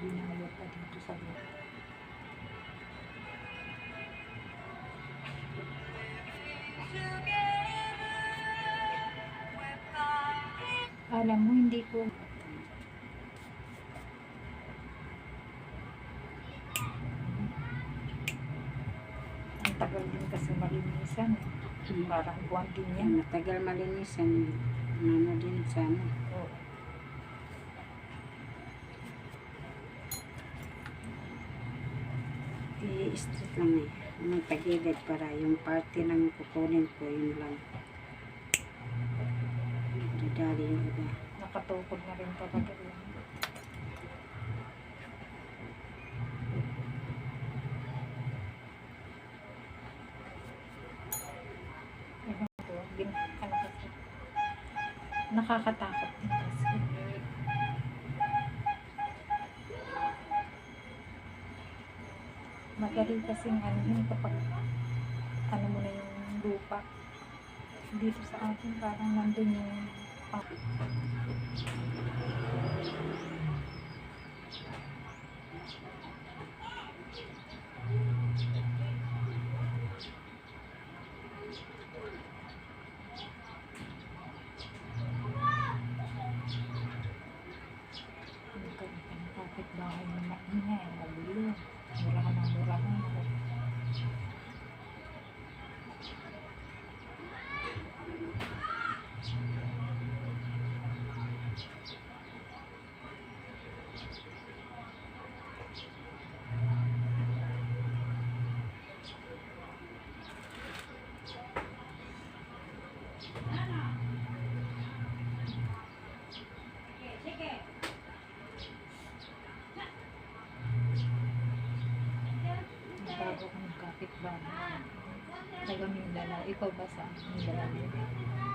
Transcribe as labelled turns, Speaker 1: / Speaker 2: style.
Speaker 1: Binayo pa dito sa buhok. Alam mo, hindi ko ang tagal din kasi malinisan. Parang buwan din yan.
Speaker 2: Matagal malinisan. Ano din sana.
Speaker 1: Oo.
Speaker 2: I-straight lang eh. Ang tagilid para yung parte ng kukunin ko, yun lang. Dadali yung iba.
Speaker 1: Nakatukod na rin talaga yun. Ano kasi, nakakatakot din kasi. Madali kasing ano yun kapag ano mo na yung lupa. Dito sa atin parang nandun yung kapitbahay na maingay, magulo, murahan ng murahan. Bago kong kapitbahay. Taga Mindanao. Ikaw ba sa Mindanao?